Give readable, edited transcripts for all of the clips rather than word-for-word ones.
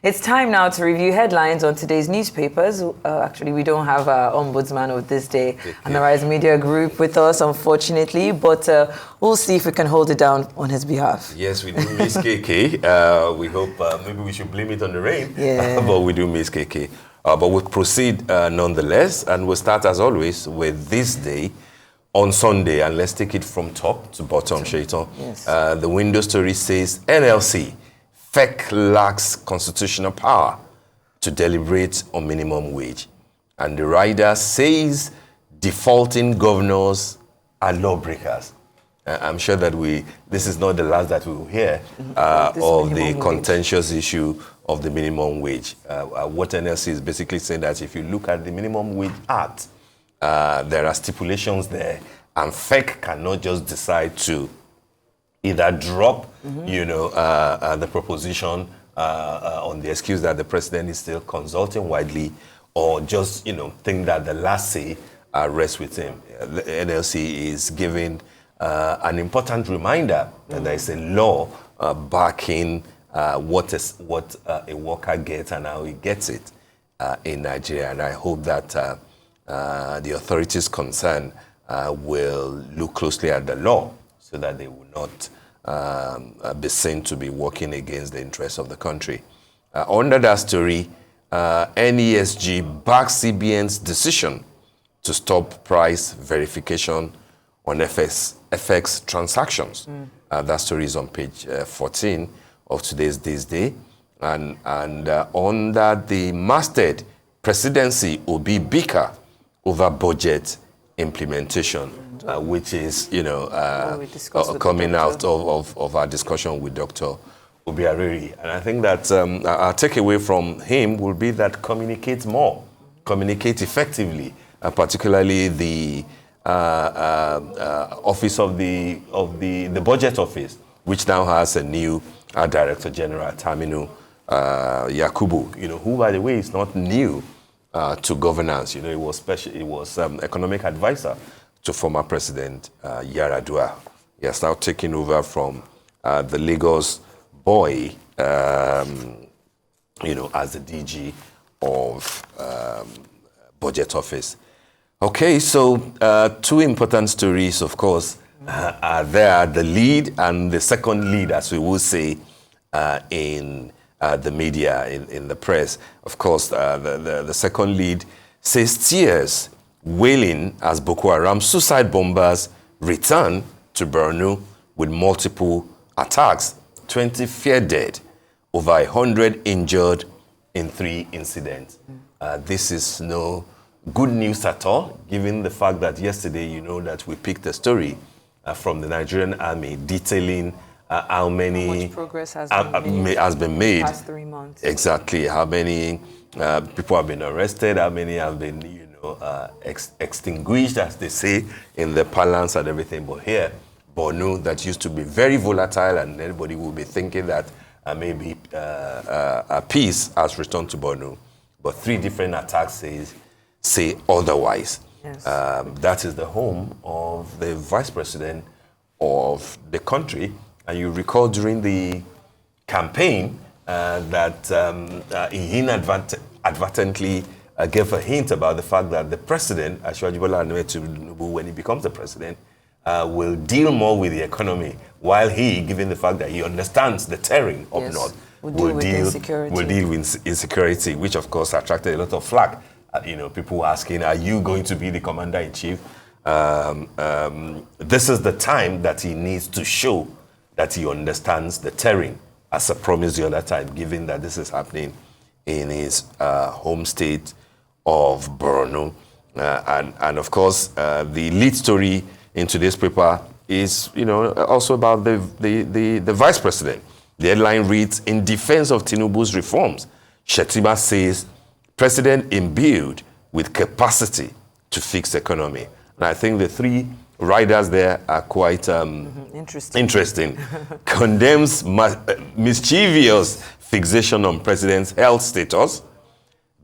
It's time now to review headlines on today's newspapers. Actually, we don't have our ombudsman of this day and the Rise Media Group with us, unfortunately, but we'll see if we can hold it down on his behalf. Yes, we do miss KK. We hope maybe we should blame it on the rain, but we do miss KK. But we'll proceed nonetheless, and we'll start as always with this day on Sunday, and let's take it from top to bottom, Shaitan. Yes. The window story says NLC FEC lacks constitutional power to deliberate on minimum wage. And the rider says defaulting governors are lawbreakers. I'm sure that this is not the last that we will hear of the contentious issue of the minimum wage. What NLC is basically saying that if you look at the Minimum Wage Act, there are stipulations there, and FEC cannot just decide to either drop, the proposition on the excuse that the president is still consulting widely, or just, think that the last say rests with him. The NLC is giving an important reminder that there is a law backing what a worker gets and how he gets it in Nigeria. And I hope that the authorities concerned will look closely at the law so that they will not be seen to be working against the interests of the country. Under that story, NESG backs CBN's decision to stop price verification on FX transactions. That story is on page 14 of today's This Day. And under the masthead, presidency will be bigger over budget implementation, which is, coming out of our discussion with Dr. Obiariri. And I think that our takeaway from him will be that communicate more, communicate effectively, particularly the office of the budget office, which now has a new Director General, Taminu Yakubu, who, by the way, is not new to governance. He was economic advisor to former President Yaradua. He has now taken over from the Lagos boy, as the DG of budget office. Okay, so two important stories, of course, are there. The lead and the second lead, as we will say, in the media, in the press. Of course, the second lead says tears wailing as Boko Haram suicide bombers return to Borno with multiple attacks. 20 fear dead, over 100 injured in 3 incidents. This is no good news at all, given the fact that yesterday, that we picked a story from the Nigerian army detailing how much progress has been made in the past 3 months. Exactly. How many people have been arrested, how many have been, extinguished, as they say, in the parlance and everything. But here, Borno, that used to be very volatile, and everybody will be thinking that maybe peace has returned to Borno. But 3 different attacks say otherwise. Yes. That is the home of the vice president of the country. And you recall during the campaign that he inadvertently gave a hint about the fact that the president, Asiwaju Bola Ahmed Tinubu, when he becomes the president, will deal more with the economy, while he, given the fact that he understands the terrain up north, will deal with insecurity, which of course attracted a lot of flack. People asking, are you going to be the commander-in-chief? This is the time that he needs to show that he understands the terrain, as I promised the other time, given that this is happening in his home state of Borno. And of course, the lead story in today's paper is, also about the vice president. The headline reads, in defense of Tinubu's reforms, Shettima says, President imbued with capacity to fix economy. And I think the 3 riders there are quite interesting. Condemns mischievous fixation on president's health status,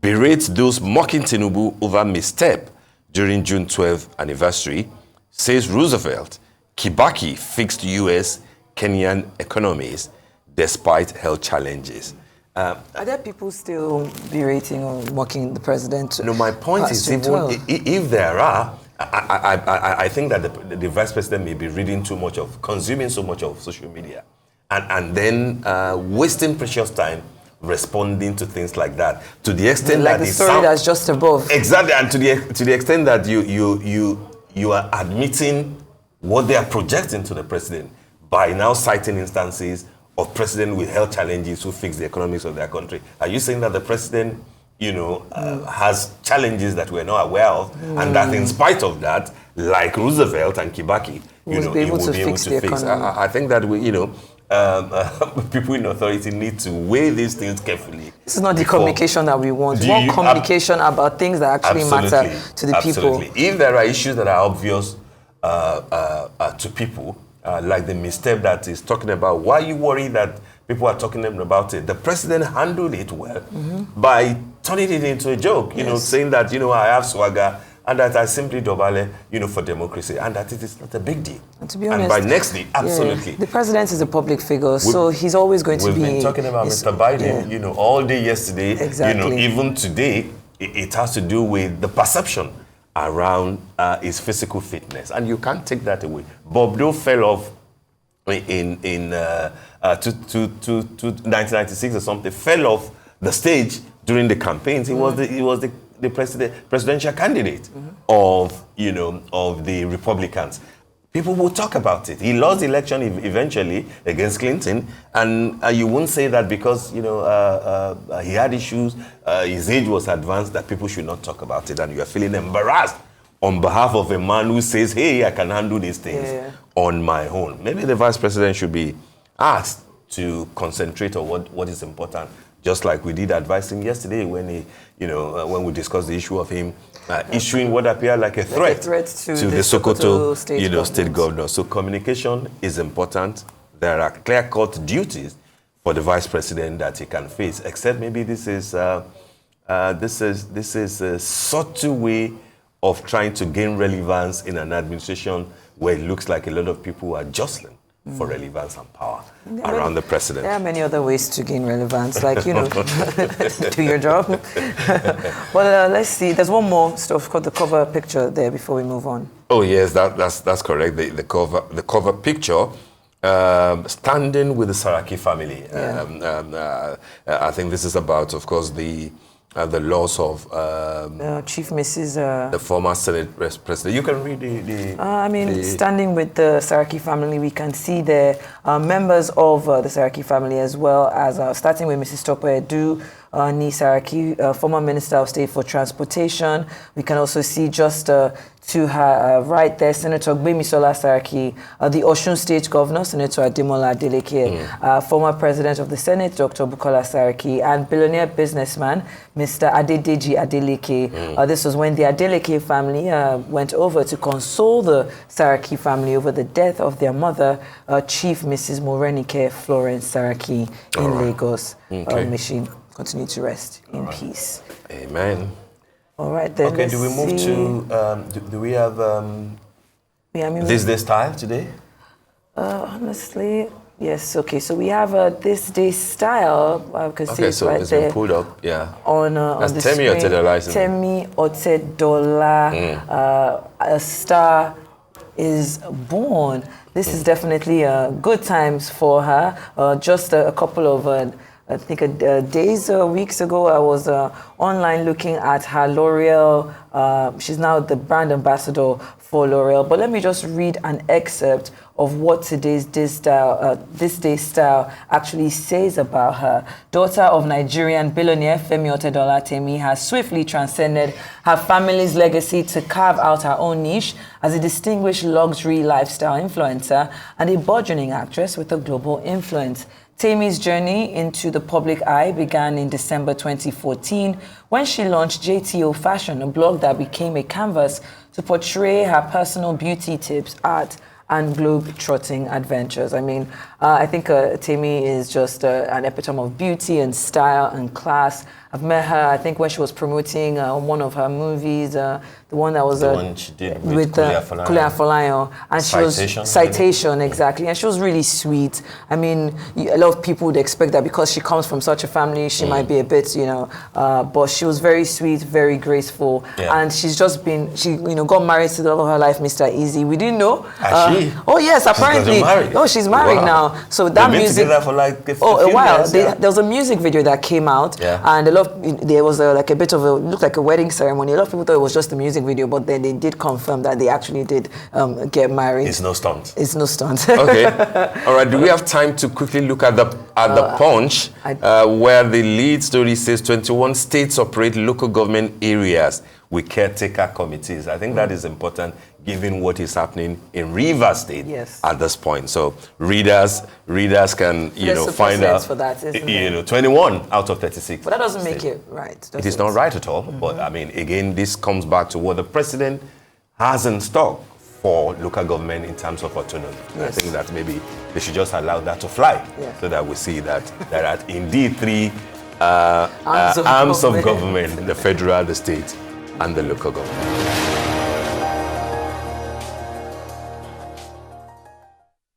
berates those mocking Tinubu over misstep during June 12th anniversary, says Roosevelt, Kibaki fixed U.S. Kenyan economies despite health challenges. Are there people still berating or mocking the president? No, my point is, if there are, I think that the vice president may be reading too much consuming so much of social media, and then wasting precious time responding to things like that, to the extent like that the story that's just above. Exactly, and to the extent that you are admitting what they are projecting to the president by now citing instances of president with health challenges who fix the economics of their country. Are you saying that the president, has challenges that we're not aware of, and that in spite of that, like Roosevelt and Kibaki, he will be able to fix the economy? I think that people in authority need to weigh these things carefully. This is not the communication that we want. We want communication about things that actually matter to the people. If there are issues that are obvious to people, like the misstep that is talking about, why are you worried that people are talking about it? The president handled it well by turning it into a joke, saying that, I have swagger, and that I simply dobale, for democracy, and that it is not a big deal. And to be honest, and by next day, absolutely. The president is a public figure, so he's always going to be... We've been talking about Mr. Biden, all day yesterday. Exactly. Even today, it has to do with the perception around his physical fitness, and you can't take that away. Bob Dole fell off in 1996 or something, fell off the stage during the campaigns. He was the presidential candidate of the Republicans. People will talk about it. He lost the election eventually against Clinton, and you won't say that because he had issues, his age was advanced, that people should not talk about it, and you are feeling embarrassed on behalf of a man who says, "Hey, I can handle these things on my own." Maybe the vice president should be asked to concentrate on what is important. Just like we did advise him yesterday when when we discussed the issue of him issuing what appeared like a threat to the Sokoto state governor. So communication is important. There are clear-cut duties for the vice president that he can face. Except maybe this is a subtle way of trying to gain relevance in an administration where it looks like a lot of people are jostling for relevance and power around the president. There are many other ways to gain relevance, like, do your job. But let's see, there's one more stuff called the cover picture there before we move on. Oh, yes, that's correct. The cover picture, standing with the Saraki family. I think this is about, of course, the loss of Chief Mrs. the former Senate President. You can read standing with the Saraki family, we can see the members of the Saraki family, as well as starting with Mrs. Tope Edu Ni Saraki, former Minister of State for Transportation. We can also see just to her right there, Senator Gbemisola Saraki, the Osun State Governor, Senator Ademola Adeleke, former President of the Senate, Dr. Bukola Saraki, and billionaire businessman, Mr. Adedeji Adeleke. This was when the Adeleke family went over to console the Saraki family over the death of their mother, Chief Mrs. Morenike Florence Saraki in Lagos. May she continue to rest in peace. Amen. All right, then. Okay, do we move to, do we have This Day Style today? Honestly, yes. Okay, so we have This Day Style. I can see it's right it's there. been pulled up, yeah. On the Temi Otedola, isn't it? Temi Otedola, a star is born. This is definitely good times for her. Just a couple of I think days or weeks ago, I was online looking at her L'Oreal. She's now the brand ambassador for L'Oreal. But let me just read an excerpt of what today's This Day Style actually says about her. Daughter of Nigerian billionaire Femi Otedola Temi has swiftly transcended her family's legacy to carve out her own niche as a distinguished luxury lifestyle influencer and a burgeoning actress with a global influence. Temi's journey into the public eye began in December 2014 when she launched JTO Fashion, a blog that became a canvas to portray her personal beauty tips, art, and globe-trotting adventures. I mean, I think Temi is just an epitome of beauty and style and class, I've met her, I think, when she was promoting one of her movies, the one that was the one she did with Kule Afolayan. And she was Citation, exactly. And she was really sweet. I mean, a lot of people would expect that because she comes from such a family, she might be a bit, but she was very sweet, very graceful. Yeah. And she's just been, she got married to the love of her life, Mr. Easy. We didn't know. She? Oh yes, apparently. Oh, she's married now. So that music. They've been together for like a while. Years, there was a music video that came out, and there was like a bit of looked like a wedding ceremony. A lot of people thought it was just a music video, but then they did confirm that they actually did get married. It's no stunt. It's no stunt. Okay. All right. Do we have time to quickly look at the Punch, where the lead story says 21 states operate local government areas with caretaker committees? I think that is important, given what is happening in Rivers State at this point. So readers can find out for that, isn't it? 21 out of 36. But that doesn't make it right. It is not right at all. But I mean, again, this comes back to what the president has in stock for local government in terms of autonomy. I think that maybe they should just allow that to fly, so that we see that there are indeed three arms of government: the federal, the state, and the local government.